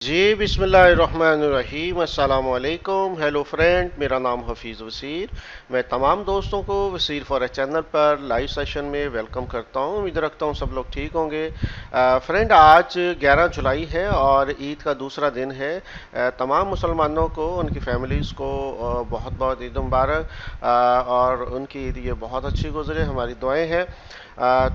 जी बिस्मिल्लाहिर्रहमानिर्रहीम अस्सलाम वालेकुम। हेलो फ्रेंड, मेरा नाम हफीज़ वसीर। मैं तमाम दोस्तों को वसीर फॉरेक्स चैनल पर लाइव सेशन में वेलकम करता हूं। उम्मीद रखता हूं सब लोग ठीक होंगे। फ्रेंड, आज 11 जुलाई है और ईद का दूसरा दिन है। तमाम मुसलमानों को, उनकी फैमिलीज़ को बहुत बहुत ईद मुबारक। और उनकी ईद ये बहुत अच्छी गुजरे, हमारी दुआएं हैं।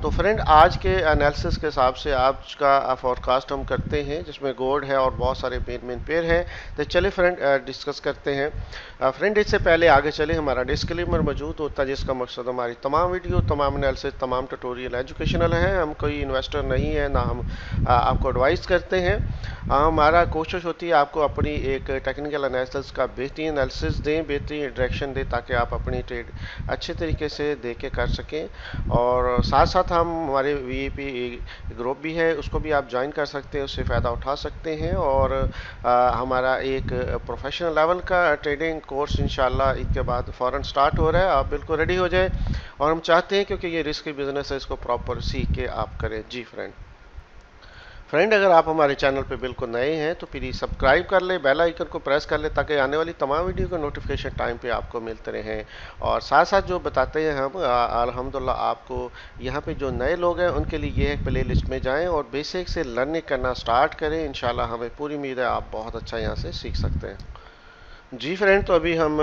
तो फ्रेंड, आज के एनालिसिस के हिसाब से आज का फोरकास्ट हम करते हैं, जिसमें गोल्ड है और बहुत सारे मेन पेयर हैं। तो चलिए फ्रेंड, डिस्कस करते हैं। फ्रेंड, इससे पहले आगे चले, हमारा डिस्क्लेमर मौजूद होता है, जिसका मकसद हमारी तमाम वीडियो, तमाम एनालिसिस, तमाम ट्यूटोरियल एजुकेशनल है। हम कोई इन्वेस्टर नहीं है, ना हम आपको एडवाइस करते हैं। हमारा कोशिश होती है आपको अपनी एक टेक्निकल एनालिसिस का बेहतरीन एनालिसिस दें, बेहतरीन डायरेक्शन दें, ताकि आप अपनी ट्रेड अच्छे तरीके से दे के कर सकें। और साथ साथ हम हमारे वीआईपी ग्रुप भी है, उसको भी आप ज्वाइन कर सकते हैं, उससे फ़ायदा उठा सकते हैं। और हमारा एक प्रोफेशनल लेवल का ट्रेडिंग कोर्स इंशाल्लाह ईद के बाद फ़ौरन स्टार्ट हो रहा है। आप बिल्कुल रेडी हो जाए। और हम चाहते हैं, क्योंकि ये रिस्क बिजनेस है, इसको प्रॉपर सीख के आप करें। जी फ्रेंड, अगर आप हमारे चैनल पे बिल्कुल नए हैं तो प्लीज़ सब्सक्राइब कर ले, बेल आइकन को प्रेस कर ले, ताकि आने वाली तमाम वीडियो का नोटिफिकेशन टाइम पे आपको मिलते रहें। और साथ साथ जो बताते हैं हम, अल्हम्दुलिल्लाह, आपको यहाँ पे जो नए लोग हैं उनके लिए ये है, प्ले लिस्ट में जाएँ और बेसिक से लर्निंग करना स्टार्ट करें। इंशाल्लाह हमें पूरी उम्मीद है आप बहुत अच्छा यहाँ से सीख सकते हैं। जी फ्रेंड, तो अभी हम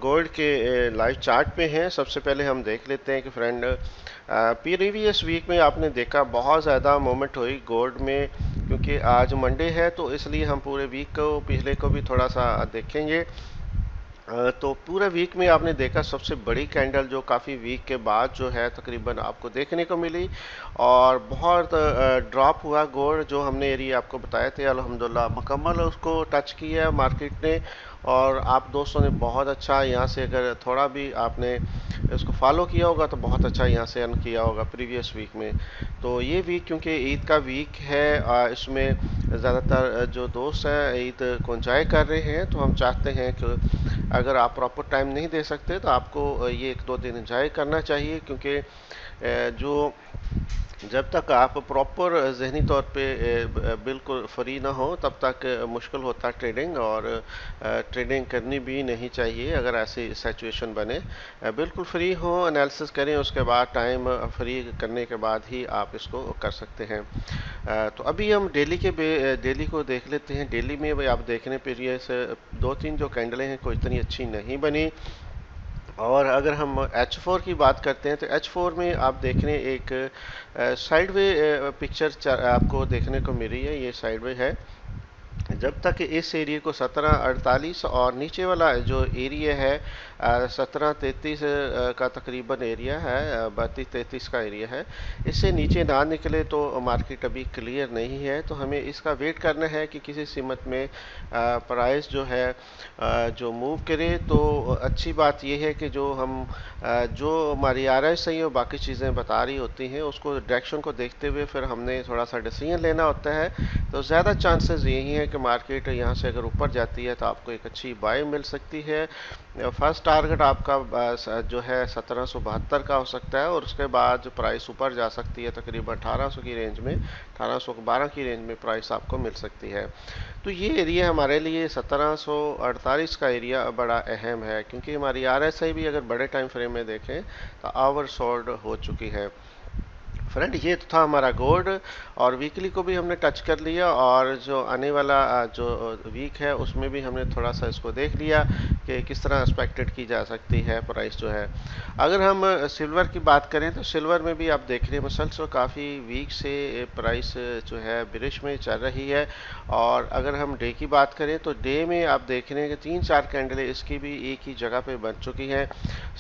गोल्ड के लाइव चार्ट पे हैं। सबसे पहले हम देख लेते हैं कि फ्रेंड, प्रीवियस वीक में आपने देखा बहुत ज़्यादा मूवमेंट हुई गोल्ड में, क्योंकि आज मंडे है, तो इसलिए हम पूरे वीक को, पिछले को भी थोड़ा सा देखेंगे। तो पूरे वीक में आपने देखा सबसे बड़ी कैंडल जो काफ़ी वीक के बाद जो है तकरीबन आपको देखने को मिली, और बहुत ड्रॉप हुआ गोल्ड। जो हमने एरिया आपको बताए थे, अल्हम्दुलिल्लाह मुकम्मल उसको टच किया मार्केट ने। और आप दोस्तों ने बहुत अच्छा यहाँ से, अगर थोड़ा भी आपने इसको फॉलो किया होगा तो बहुत अच्छा यहाँ से अर्न किया होगा प्रीवियस वीक में। तो ये वीक क्योंकि ईद का वीक है, इसमें ज़्यादातर जो दोस्त हैं ईद को एंजॉय कर रहे हैं, तो हम चाहते हैं कि अगर आप प्रॉपर टाइम नहीं दे सकते तो आपको ये एक दो दिन एंजॉय करना चाहिए, क्योंकि जो जब तक आप प्रॉपर जहनी तौर पे बिल्कुल फ्री ना हो, तब तक मुश्किल होता है ट्रेडिंग। और ट्रेडिंग करनी भी नहीं चाहिए अगर ऐसी सिचुएशन बने। बिल्कुल फ्री हो, एनालिसिस करें, उसके बाद टाइम फ्री करने के बाद ही आप इसको कर सकते हैं। तो अभी हम डेली को देख लेते हैं। डेली में भाई आप देखने प्रीवियस दो तीन जो कैंडलें हैं कोई इतनी अच्छी नहीं बनी। और अगर हम H4 की बात करते हैं तो H4 में आप देख रहे हैं एक साइडवे पिक्चर आपको देखने को मिल रही है। ये साइडवे है। जब तक इस एरिया को 1748 और नीचे वाला जो एरिया है 1733 का तकरीबन एरिया है, 32-33 का एरिया है, इससे नीचे ना निकले तो मार्केट अभी क्लियर नहीं है। तो हमें इसका वेट करना है कि किसी सीमत में प्राइस जो है जो मूव करे। तो अच्छी बात यह है कि जो हमारी RSI और बाकी चीज़ें बता रही होती हैं, उसको डायरेक्शन को देखते हुए फिर हमने थोड़ा सा डिसीजन लेना होता है। तो ज़्यादा चांसेस यही है कि मार्केट यहाँ से अगर ऊपर जाती है तो आपको एक अच्छी बाय मिल सकती है। फर्स्ट टारगेट आपका जो है 1772 का हो सकता है, और उसके बाद जो प्राइस ऊपर जा सकती है तकरीबन 1800 की रेंज में, 1812 की रेंज में प्राइस आपको मिल सकती है। तो ये एरिया हमारे लिए 1748 का एरिया बड़ा अहम है, क्योंकि हमारी RSI भी अगर बड़े टाइम फ्रेम में देखें तो ओवरसोल्ड हो चुकी है। फ्रेंड, ये तो था हमारा गोल्ड, और वीकली को भी हमने टच कर लिया, और जो आने वाला जो वीक है उसमें भी हमने थोड़ा सा इसको देख लिया कि किस तरह एक्सपेक्टेड की जा सकती है प्राइस जो है। अगर हम सिल्वर की बात करें तो सिल्वर में भी आप देख रहे हैं मसलसल काफ़ी वीक से प्राइस जो है बिरिश में चल रही है। और अगर हम डे की बात करें तो डे में आप देख रहे हैं कि 3-4 कैंडलें इसकी भी एक ही जगह पे बन चुकी हैं,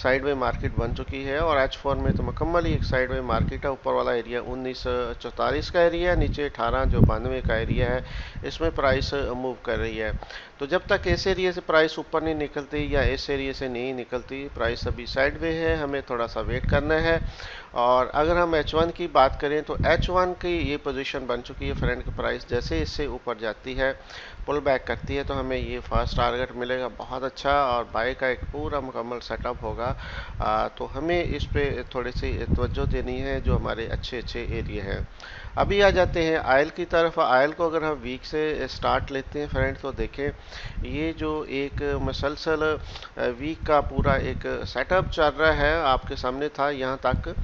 साइडवे मार्केट बन चुकी है। और H4 में तो मुकम्मल ही एक साइडवे मार्केट है। ऊपर वाला एरिया 1944 का एरिया है, नीचे 1892 का एरिया है, इसमें प्राइस मूव कर रही है। तो जब तक इस एरिया से प्राइस ऊपर नहीं निकलती या इस एरिया से नहीं निकलती, प्राइस अभी साइडवे है, हमें थोड़ा सा वेट करना है। और अगर हम H1 की बात करें तो H1 की ये पोजीशन बन चुकी है फ्रेंड की प्राइस जैसे इससे ऊपर जाती है, पुल बैक करती है, तो हमें ये फर्स्ट टारगेट मिलेगा बहुत अच्छा और बाय का एक पूरा मुकम्मल सेटअप होगा। तो हमें इस पे थोड़ी सी तवज्जो देनी है, जो हमारे अच्छे अच्छे एरिया हैं। अभी आ जाते हैं आयल की तरफ। आयल को अगर हम वीक से स्टार्ट लेते हैं फ्रेंड, तो देखें ये जो एक मसलसल वीक का पूरा एक सेटअप चल रहा है आपके सामने था यहाँ तक।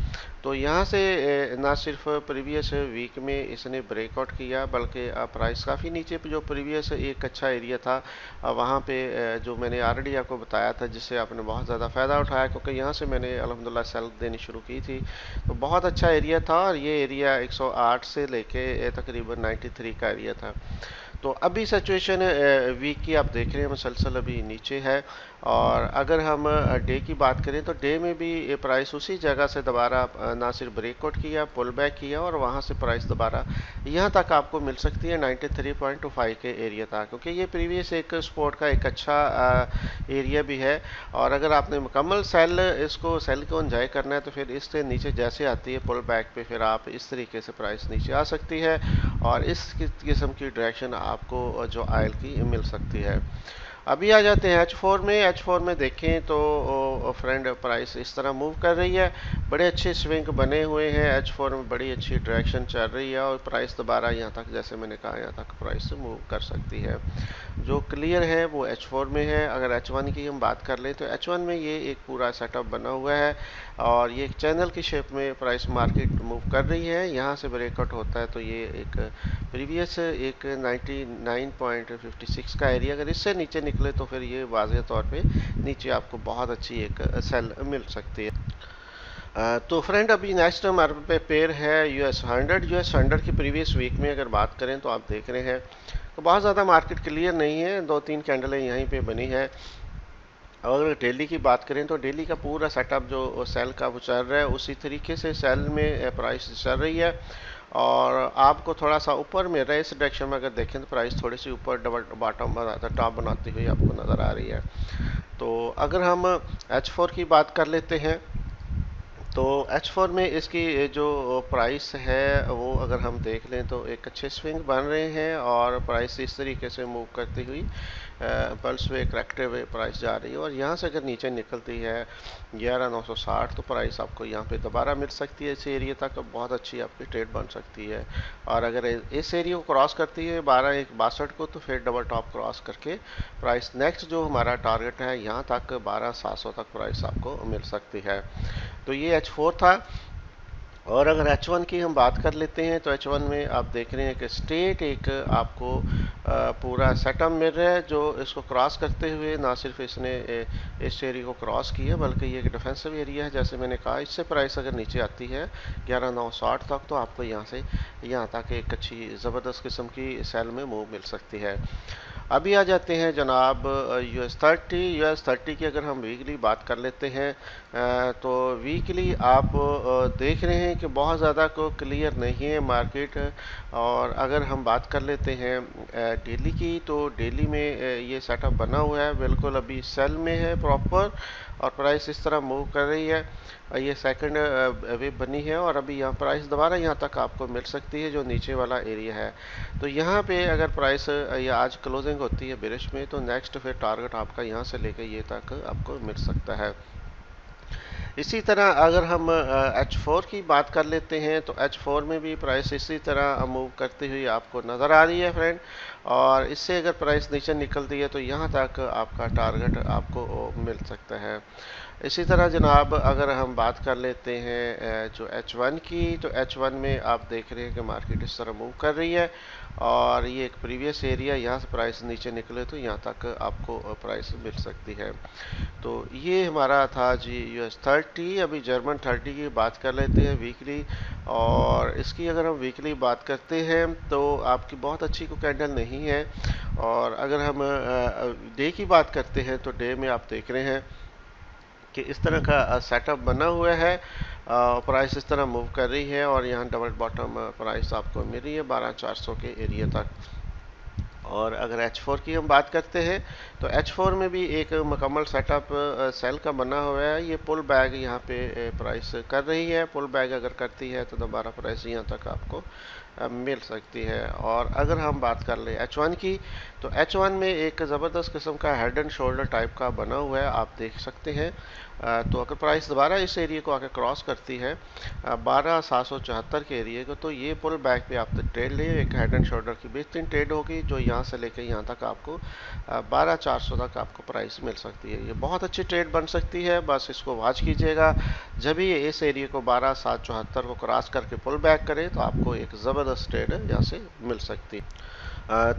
तो यहाँ से ना सिर्फ प्रीवियस वीक में इसने ब्रेकआउट किया, बल्कि प्राइस काफ़ी नीचे पे जो प्रीवियस एक अच्छा एरिया था वहाँ पे जो मैंने ऑलरेडी आपको बताया था, जिससे आपने बहुत ज़्यादा फ़ायदा उठाया, क्योंकि यहाँ से मैंने अल्हम्दुलिल्लाह सेल देनी शुरू की थी। तो बहुत अच्छा एरिया था और ये एरिया 108 से लेके तकरीबन 93 का एरिया था। तो अभी सिचुएशन वीक की आप देख रहे हैं मुसलसल अभी नीचे है। और अगर हम डे की बात करें तो डे में भी ये प्राइस उसी जगह से दोबारा ना सिर्फ ब्रेकआउट किया, पुल बैक किया और वहाँ से प्राइस दोबारा यहाँ तक आपको मिल सकती है 93.25 के एरिया तक, क्योंकि ये प्रीवियस एक स्पोर्ट का एक अच्छा एरिया भी है। और अगर आपने मुकम्मल सेल को एंजॉय करना है तो फिर इससे नीचे जैसे आती है पुल बैक पे, फिर आप इस तरीके से प्राइस नीचे आ सकती है और इस किस्म की डायरेक्शन आपको जो आयल की मिल सकती है। अभी आ जाते हैं H4 में। H4 में देखें तो फ्रेंड प्राइस इस तरह मूव कर रही है, बड़े अच्छे स्विंग बने हुए हैं H4 में, बड़ी अच्छी डायरेक्शन चल रही है और प्राइस दोबारा यहाँ तक, जैसे मैंने कहा, यहाँ तक प्राइस मूव कर सकती है। जो क्लियर है वो H4 में है। अगर H1 की हम बात कर लें तो H1 में ये एक पूरा सेटअप बना हुआ है और ये एक चैनल की शेप में प्राइस मार्केट मूव कर रही है। यहाँ से ब्रेकआउट होता है तो ये एक प्रीवियस एक 99.56 का एरिया, अगर इससे नीचे निकले तो फिर ये वाज़ेह तौर पे नीचे आपको बहुत अच्छी एक सेल मिल सकती है। तो फ्रेंड अभी नेक्स्ट हमारे पे पेयर है US 100 की प्रीवियस वीक में अगर बात करें तो आप देख रहे हैं तो बहुत ज़्यादा मार्केट क्लियर नहीं है, दो तीन कैंडलें यहीं पे बनी है। और अगर डेली की बात करें तो डेली का पूरा सेटअप जो सेल का वो चल रहा है उसी तरीके से सेल में प्राइस चल रही है। और आपको थोड़ा सा ऊपर में रेस डायरेक्शन में अगर देखें तो प्राइस थोड़ी सी ऊपर डबल बॉटम बनाता टॉप बनाती हुई आपको नज़र आ रही है। तो अगर हम H4 की बात कर लेते हैं तो H4 में इसकी जो प्राइस है वो अगर हम देख लें तो एक अच्छे स्विंग बन रहे हैं और प्राइस इस तरीके से मूव करती हुई पल्स वे करते हुए प्राइस जा रही है। और यहाँ से अगर नीचे निकलती है 11960 तो प्राइस आपको यहाँ पे दोबारा मिल सकती है इस एरिया तक, तो बहुत अच्छी आपकी ट्रेड बन सकती है। और अगर इस एरिया को क्रॉस करती है 12,162 को तो फिर डबल टॉप क्रॉस करके प्राइस नेक्स्ट जो हमारा टारगेट है यहाँ तक 12,700 तक प्राइस आपको मिल सकती है। तो ये H4 था। और अगर H1 की हम बात कर लेते हैं तो H1 में आप देख रहे हैं कि स्ट्रेट एक आपको पूरा सेटअप मिल रहा है, जो इसको क्रॉस करते हुए ना सिर्फ इसने इस एरिया को क्रॉस किया बल्कि ये एक डिफेंसिव एरिया है। जैसे मैंने कहा इससे प्राइस अगर नीचे आती है 11,960 तक तो आपको यहाँ से यहाँ तक एक अच्छी ज़बरदस्त किस्म की सेल में मूव मिल सकती है। अभी आ जाते हैं जनाब US 30 की अगर हम वीकली बात कर लेते हैं तो वीकली आप देख रहे हैं कि बहुत ज़्यादा को क्लियर नहीं है मार्केट। और अगर हम बात कर लेते हैं डेली की तो डेली में ये सेटअप बना हुआ है, बिल्कुल अभी सेल में है प्रॉपर और प्राइस इस तरह मूव कर रही है। ये सेकंड वेव बनी है और अभी यहाँ प्राइस दोबारा यहाँ तक आपको मिल सकती है जो नीचे वाला एरिया है। तो यहाँ पे अगर प्राइस या आज क्लोजिंग होती है बेरिश में तो नेक्स्ट फिर टारगेट आपका यहाँ से लेके ये तक आपको मिल सकता है। इसी तरह अगर हम H4 की बात कर लेते हैं तो H4 में भी प्राइस इसी तरह मूव करती हुई आपको नज़र आ रही है फ्रेंड। और इससे अगर प्राइस नीचे निकलती है तो यहाँ तक आपका टारगेट आपको मिल सकता है। इसी तरह जनाब अगर हम बात कर लेते हैं जो H1 की तो H1 में आप देख रहे हैं कि मार्केट इस तरह मूव कर रही है और ये एक प्रीवियस एरिया, यहाँ से प्राइस नीचे निकले तो यहाँ तक आपको प्राइस मिल सकती है। तो ये हमारा था जी US 30। अभी जर्मन 30 की बात कर लेते हैं वीकली। और इसकी अगर हम वीकली बात करते हैं तो आपकी बहुत अच्छी को कैंडल नहीं है। और अगर हम डे की बात करते हैं तो डे में आप देख रहे हैं कि इस तरह का सेटअप बना हुआ है, प्राइस इस तरह मूव कर रही है और यहाँ डबल बॉटम प्राइस आपको मिल रही है 12,400 के एरिया तक। और अगर H4 की हम बात करते हैं तो H4 में भी एक मुकम्मल सेटअप सेल का बना हुआ है। ये पुल बैग यहाँ पे प्राइस कर रही है। पुल बैग अगर करती है तो दोबारा प्राइस यहाँ तक आपको मिल सकती है। और अगर हम बात कर ले H1 की तो H1 में एक ज़बरदस्त किस्म का हेड एंड शोल्डर टाइप का बना हुआ है, आप देख सकते हैं। तो अगर प्राइस दोबारा इस एरिया को आकर क्रॉस करती है 12,774 के एरिया को, तो ये पुल बैक पे आप ट्रेड ले, एक हेड एंड शोल्डर की बेहतरीन ट्रेड होगी जो यहाँ से लेकर यहाँ तक आपको 12,400 तक आपको प्राइस मिल सकती है। ये बहुत अच्छी ट्रेड बन सकती है, बस इसको वॉच कीजिएगा। जब ये इस एरिया को 12,774 को क्रॉस करके पुल बैक करे तो आपको एक ज़बरदस्त ट्रेड यहाँ से मिल सकती है।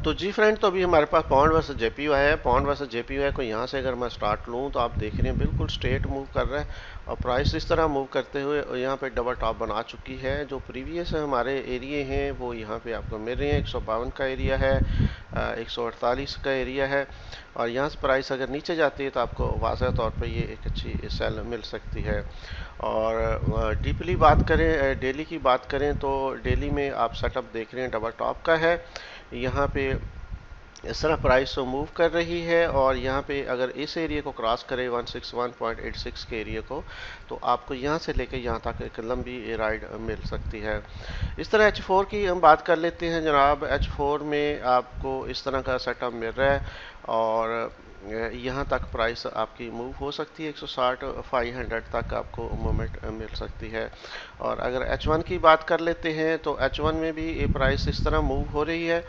तो जी फ्रेंड, तो अभी हमारे पास पॉन्ड वर्सेस जेपीवाई है। पॉन्ड वर्सेस जेपीवाई को यहाँ से अगर मैं स्टार्ट लूँ तो आप देख रहे हैं बिल्कुल स्ट्रेट मूव कर रहा है और प्राइस इस तरह मूव करते हुए यहाँ पे डबल टॉप बना चुकी है। जो प्रीवियस हमारे एरिए हैं वो यहाँ पे आपको मिल रहे हैं। 152 का एरिया है, 148 का एरिया है और यहाँ से प्राइस अगर नीचे जाती है तो आपको वाज़ह तौर पर ये एक अच्छी सेल मिल सकती है। और डीपली बात करें, डेली की बात करें तो डेली में आप सेटअप देख रहे हैं डबल टॉप का है। यहाँ पे इस तरह प्राइस मूव कर रही है और यहाँ पे अगर इस एरिया को क्रॉस करे 161.86 के एरिया को, तो आपको यहाँ से लेकर यहाँ तक एक लंबी राइड मिल सकती है। इस तरह H4 की हम बात कर लेते हैं जनाब। H4 में आपको इस तरह का सेटअप मिल रहा है और यहाँ तक प्राइस आपकी मूव हो सकती है। 160 500 तक आपको मूवमेंट मिल सकती है। और अगर H1 की बात कर लेते हैं तो H1 में भी ये प्राइस इस तरह मूव हो रही है।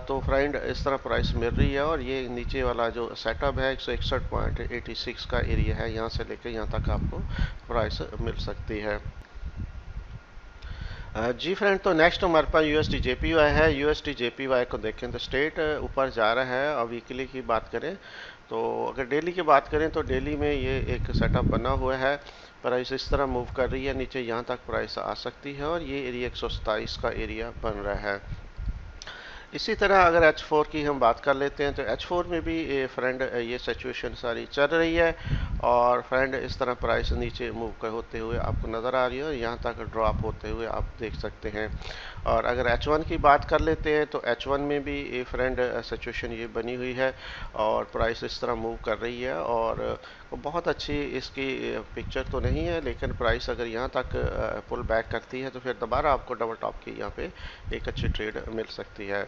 तो फ्रेंड इस तरह प्राइस मिल रही है और ये नीचे वाला जो सेटअप है 161.86 का एरिया है, यहाँ से लेकर यहाँ तक आपको प्राइस मिल सकती है। जी फ्रेंड, तो नेक्स्ट हमारे पास यूएसडी जेपीवाई है। यूएसडी जेपीवाई को देखें तो स्ट्रेट ऊपर जा रहा है। और वीकली की बात करें तो अगर डेली की बात करें तो डेली में ये एक सेटअप बना हुआ है। प्राइस इस तरह मूव कर रही है, नीचे यहाँ तक प्राइस आ सकती है और ये एरिया 127 का एरिया बन रहा है। इसी तरह अगर H4 की हम बात कर लेते हैं तो H4 में भी फ्रेंड ये सिचुएशन सारी चल रही है और फ्रेंड इस तरह प्राइस नीचे मूव होते हुए आपको नज़र आ रही है और यहाँ तक ड्रॉप होते हुए आप देख सकते हैं। और अगर H1 की बात कर लेते हैं तो H1 में भी फ्रेंड सिचुएशन ये बनी हुई है और प्राइस इस तरह मूव कर रही है और बहुत अच्छी इसकी पिक्चर तो नहीं है, लेकिन प्राइस अगर यहाँ तक पुल बैक करती है तो फिर दोबारा आपको डबल टॉप की यहाँ पे एक अच्छी ट्रेड मिल सकती है।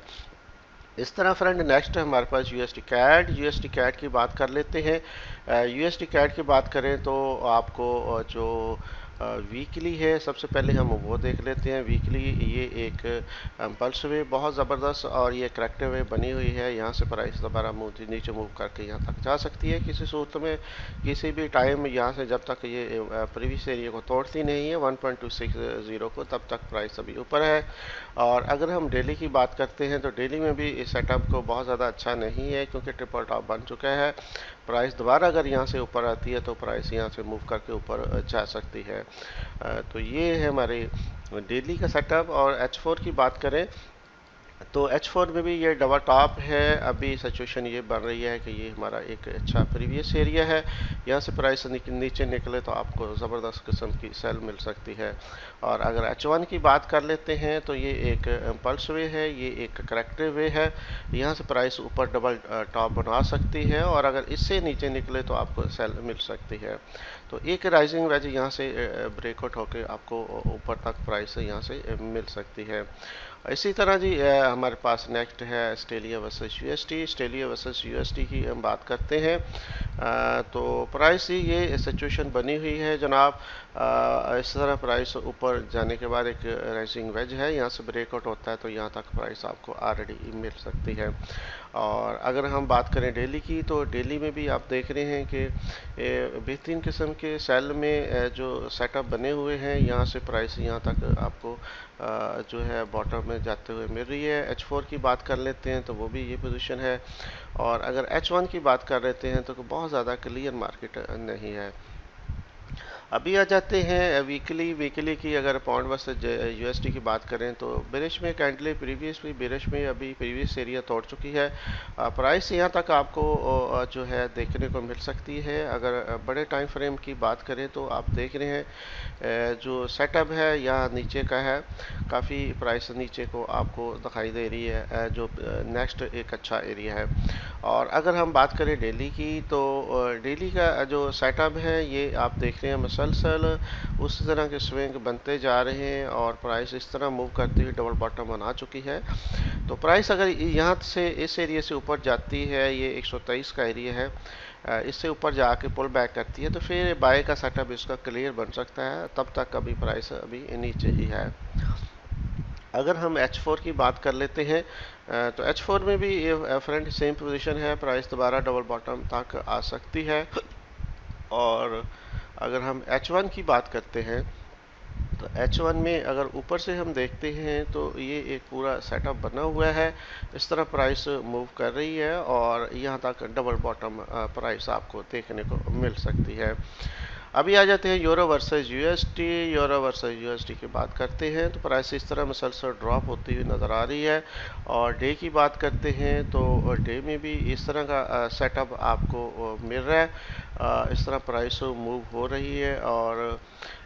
इस तरह फ्रेंड नेक्स्ट हमारे पास यूएसडी कैट की बात कर लेते हैं। यूएसडी कैट की बात करें तो आपको जो वीकली है, सबसे पहले हम वो देख लेते हैं। वीकली ये एक पल्स वे बहुत ज़बरदस्त और ये करेक्टिव वे बनी हुई है। यहाँ से प्राइस दोबारा नीचे मूव करके यहाँ तक जा सकती है किसी सूरत में, किसी भी टाइम। यहाँ से जब तक ये प्रीवियस एरिया को तोड़ती नहीं है 1.260 को, तब तक प्राइस अभी ऊपर है। और अगर हम डेली की बात करते हैं तो डेली में भी इस सेटअप को बहुत ज़्यादा अच्छा नहीं है क्योंकि ट्रिपल टॉप बन चुका है। प्राइस दोबारा अगर यहाँ से ऊपर आती है तो प्राइस यहाँ से मूव करके ऊपर जा सकती है। तो ये है हमारे डेली का सेटअप। और H4 की बात करें तो H4 में भी ये डबल टॉप है। अभी सिचुएशन ये बन रही है कि ये हमारा एक अच्छा प्रीवियस एरिया है, यहाँ से प्राइस नीचे निकले तो आपको ज़बरदस्त किस्म की सेल मिल सकती है। और अगर H1 की बात कर लेते हैं तो ये एक इम्पल्स वे है, ये एक करेक्टिव वे है। यहाँ से प्राइस ऊपर डबल टॉप बना सकती है और अगर इससे नीचे निकले तो आपको सेल मिल सकती है। तो एक राइजिंग वेज यहाँ से ब्रेकआउट होकर आपको ऊपर तक प्राइस यहाँ से मिल सकती है। इसी तरह जी हमारे पास नेक्स्ट है Australia versus USD. Australia versus USD की हम बात करते हैं तो प्राइस ही ये सिचुएशन बनी हुई है जनाब। इस तरह प्राइस ऊपर जाने के बाद एक राइजिंग वेज है, यहाँ से ब्रेकआउट होता है तो यहाँ तक प्राइस आपको ऑलरेडी मिल सकती है। और अगर हम बात करें डेली की तो डेली में भी आप देख रहे हैं कि बेहतरीन किस्म के सेल में जो सेटअप बने हुए हैं, यहाँ से प्राइस यहाँ तक आपको जो है बॉटम में जाते हुए मिल रही है। H4 की बात कर लेते हैं तो वो भी ये पोजीशन है। और अगर H1 की बात कर लेते हैं तो बहुत ज़्यादा क्लियर मार्केट नहीं है। अभी आ जाते हैं वीकली। वीकली की अगर पाउंड वर्सेस यूएसडी की बात करें तो बेरिश में कैंडल प्रीवियसली बेरिश में अभी प्रीवियस एरिया तोड़ चुकी है। प्राइस यहाँ तक आपको जो है देखने को मिल सकती है। अगर बड़े टाइम फ्रेम की बात करें तो आप देख रहे हैं जो सेटअप है यहाँ नीचे का है, काफ़ी प्राइस नीचे को आपको दिखाई दे रही है, जो नेक्स्ट एक अच्छा एरिया है। और अगर हम बात करें डेली की तो डेली का जो सेटअप है ये आप देख रहे हैं मुसलसल उस तरह के स्विंग बनते जा रहे हैं और प्राइस इस तरह मूव करती हुई डबल बॉटम बना चुकी है। तो प्राइस अगर यहाँ से इस एरिया से ऊपर जाती है, ये 123 का एरिया है, इससे ऊपर जाके पुल बैक करती है तो फिर बाय का सेटअप इसका क्लियर बन सकता है। तब तक अभी प्राइस अभी नीचे ही है। अगर हम H4 की बात कर लेते हैं तो H4 में भी ये फ्रंट सेम पोजीशन है, प्राइस दोबारा डबल बॉटम तक आ सकती है। और अगर हम H1 की बात करते हैं तो H1 में अगर ऊपर से हम देखते हैं तो ये एक पूरा सेटअप बना हुआ है, इस तरह प्राइस मूव कर रही है और यहाँ तक डबल बॉटम प्राइस आपको देखने को मिल सकती है। अभी आ जाते हैं euro versus USD. Euro versus USD की बात करते हैं तो प्राइस इस तरह मुसलसल ड्रॉप होती हुई नज़र आ रही है। और डे की बात करते हैं तो डे में भी इस तरह का सेटअप आपको मिल रहा है, इस तरह प्राइस मूव हो रही है और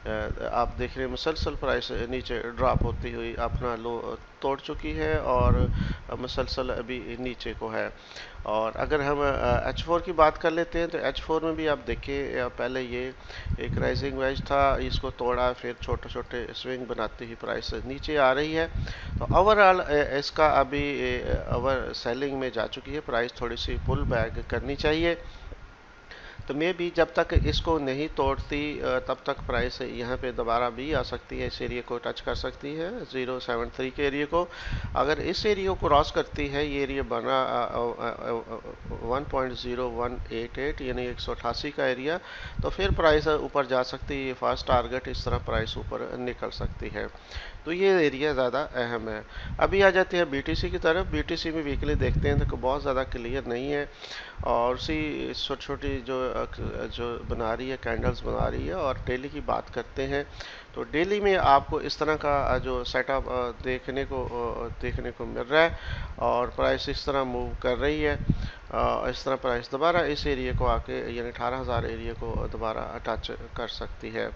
आप देख रहे हैं मुसलसल प्राइस नीचे ड्रॉप होती हुई अपना लो तोड़ चुकी है और मुसलसल अभी नीचे को है। और अगर हम H4 की बात कर लेते हैं तो H4 में भी आप देखिए पहले ये एक राइजिंग वेज था, इसको तोड़ा, फिर छोटे छोटे स्विंग बनाती हुई प्राइस नीचे आ रही है। तो ओवरऑल इसका अभी ओवर सेलिंग में जा चुकी है, प्राइस थोड़ी सी पुल बैक करनी चाहिए। तो मे भी जब तक इसको नहीं तोड़ती तब तक प्राइस यहाँ पे दोबारा भी आ सकती है, इस एरिया को टच कर सकती है 073 के एरिया को। अगर इस एरिया को क्रॉस करती है, ये एरिया बना 1.0188 यानी 188 का एरिया, तो फिर प्राइस ऊपर जा सकती है। फर्स्ट टारगेट इस तरह प्राइस ऊपर निकल सकती है, तो ये एरिया ज़्यादा अहम है। अभी आ जाते हैं बीटीसी की तरफ। बीटीसी में वीकली देखते हैं तो बहुत ज़्यादा क्लियर नहीं है और उसी छोटी छोटी जो बना रही है, कैंडल्स बना रही है। और डेली की बात करते हैं तो डेली में आपको इस तरह का जो सेटअप देखने को मिल रहा है और प्राइस इस तरह मूव कर रही है। इस तरह प्राइस दोबारा इस एरिया को आके यानी 18,000 एरिया को दोबारा टच कर सकती है।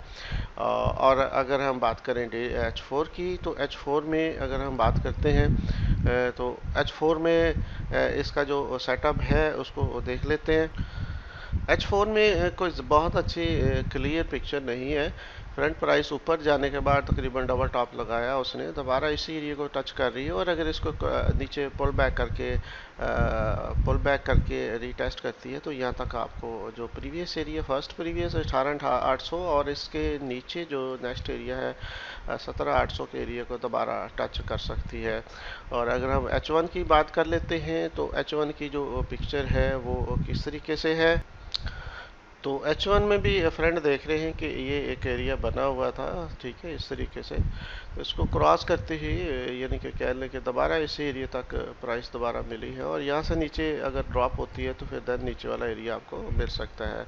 और अगर हम बात करें H4 की तो H4 में अगर हम बात करते हैं तो H4 में इसका जो सेटअप है उसको देख लेते हैं। H4 में कोई बहुत अच्छी क्लियर पिक्चर नहीं है। फ्रंट प्राइस ऊपर जाने के बाद तकरीबन डबल टॉप लगाया उसने, दोबारा इसी एरिया को टच कर रही है और अगर इसको नीचे पुल बैक करके रीटेस्ट करती है तो यहाँ तक आपको जो प्रीवियस एरिया फर्स्ट प्रीवियस 18,800 और इसके नीचे जो नेक्स्ट एरिया है 17,800 के एरिया को दोबारा टच कर सकती है। और अगर हम H1 की बात कर लेते हैं तो H1 की जो पिक्चर है वो किस तरीके से है, तो H1 में भी फ्रेंड देख रहे हैं कि ये एक एरिया बना हुआ था, ठीक है, इस तरीके से। तो इसको क्रॉस करते ही यानी कि कह लें कि दोबारा इस एरिया तक प्राइस दोबारा मिली है और यहाँ से नीचे अगर ड्रॉप होती है तो फिर देन नीचे वाला एरिया आपको मिल सकता है।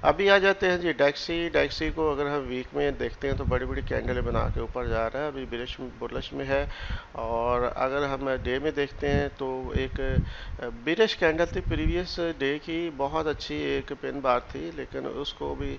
अभी आ जाते हैं जी डैक्सी को अगर हम वीक में देखते हैं तो बड़ी बड़ी कैंडल बना के ऊपर जा रहा है, अभी बुलिश में है। और अगर हम डे में देखते हैं तो एक बिरिश कैंडल थी प्रीवियस डे की, बहुत अच्छी एक पिन बार थी, लेकिन उसको भी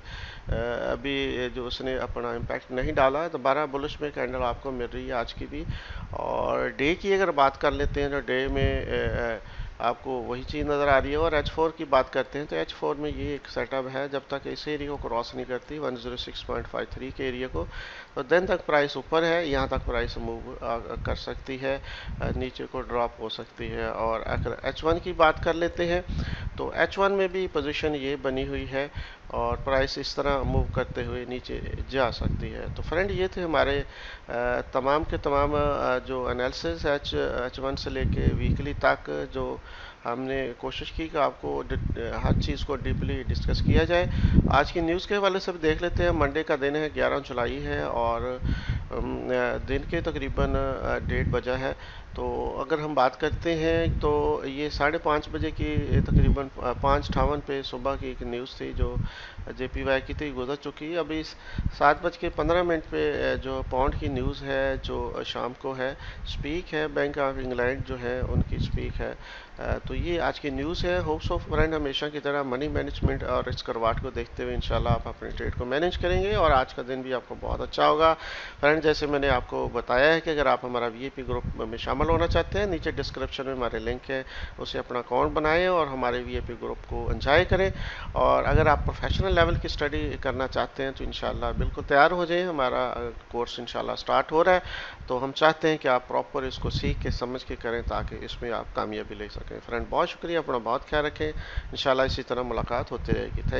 अभी जो उसने अपना इम्पैक्ट नहीं डाला, दोबारा बुलिश में कैंडल आपको मिल रही है आज की भी। और डे की अगर बात कर लेते हैं तो डे में आपको वही चीज़ नज़र आ रही है। और H4 की बात करते हैं तो H4 में ये एक सेटअप है, जब तक इस एरिया को क्रॉस नहीं करती 106.53 के एरिया को, तो दिन तक प्राइस ऊपर है, यहाँ तक प्राइस मूव कर सकती है, नीचे को ड्रॉप हो सकती है। और अगर H1 की बात कर लेते हैं तो H1 में भी पोजीशन ये बनी हुई है और प्राइस इस तरह मूव करते हुए नीचे जा सकती है। तो फ्रेंड ये थे हमारे तमाम के तमाम जो एनालिसिस H1 से लेके वीकली तक जो हमने कोशिश की कि आपको हर चीज़ को डीपली डिस्कस किया जाए। आज की न्यूज़ के हवाले से भी देख लेते हैं। मंडे का दिन है, 11 जुलाई है और दिन के तकरीबन 1:30 बजा है। तो अगर हम बात करते हैं तो ये 5:30 बजे की तकरीबन 5:58 पे सुबह की एक न्यूज़ थी जो JPY की थी, गुजर चुकी। अभी 7:15 पे जो पाउंड की न्यूज़ है जो शाम को है, स्पीक है बैंक ऑफ इंग्लैंड जो है उनकी स्पीक है। तो ये आज की न्यूज़ है। होप्स ऑफ फ्रेंड हमेशा की तरह मनी मैनेजमेंट और रिस्क रवार्ड को देखते हुए इंशाल्लाह आप अपने ट्रेड को मैनेज करेंगे और आज का दिन भी आपको बहुत अच्छा होगा। फ्रेंड, जैसे मैंने आपको बताया है कि अगर आप हमारा VIP ग्रुप में शामिल होना चाहते हैं, नीचे डिस्क्रिप्शन में हमारे लिंक है, उसे अपना अकाउंट बनाएं और हमारे VIP ग्रुप को एंजॉय करें। और अगर आप प्रोफेशनल लेवल की स्टडी करना चाहते हैं तो इंशाल्लाह बिल्कुल तैयार हो जाएं। हमारा कोर्स इंशाल्लाह स्टार्ट हो रहा है, तो हम चाहते हैं कि आप प्रॉपर इसको सीख के समझ के करें ताकि इसमें आप कामयाबी ले सकें। फ्रेंड, बहुत शुक्रिया, अपना बहुत ख्याल रखें। इंशाल्लाह इसी तरह मुलाकात होती रहेगी। थैंक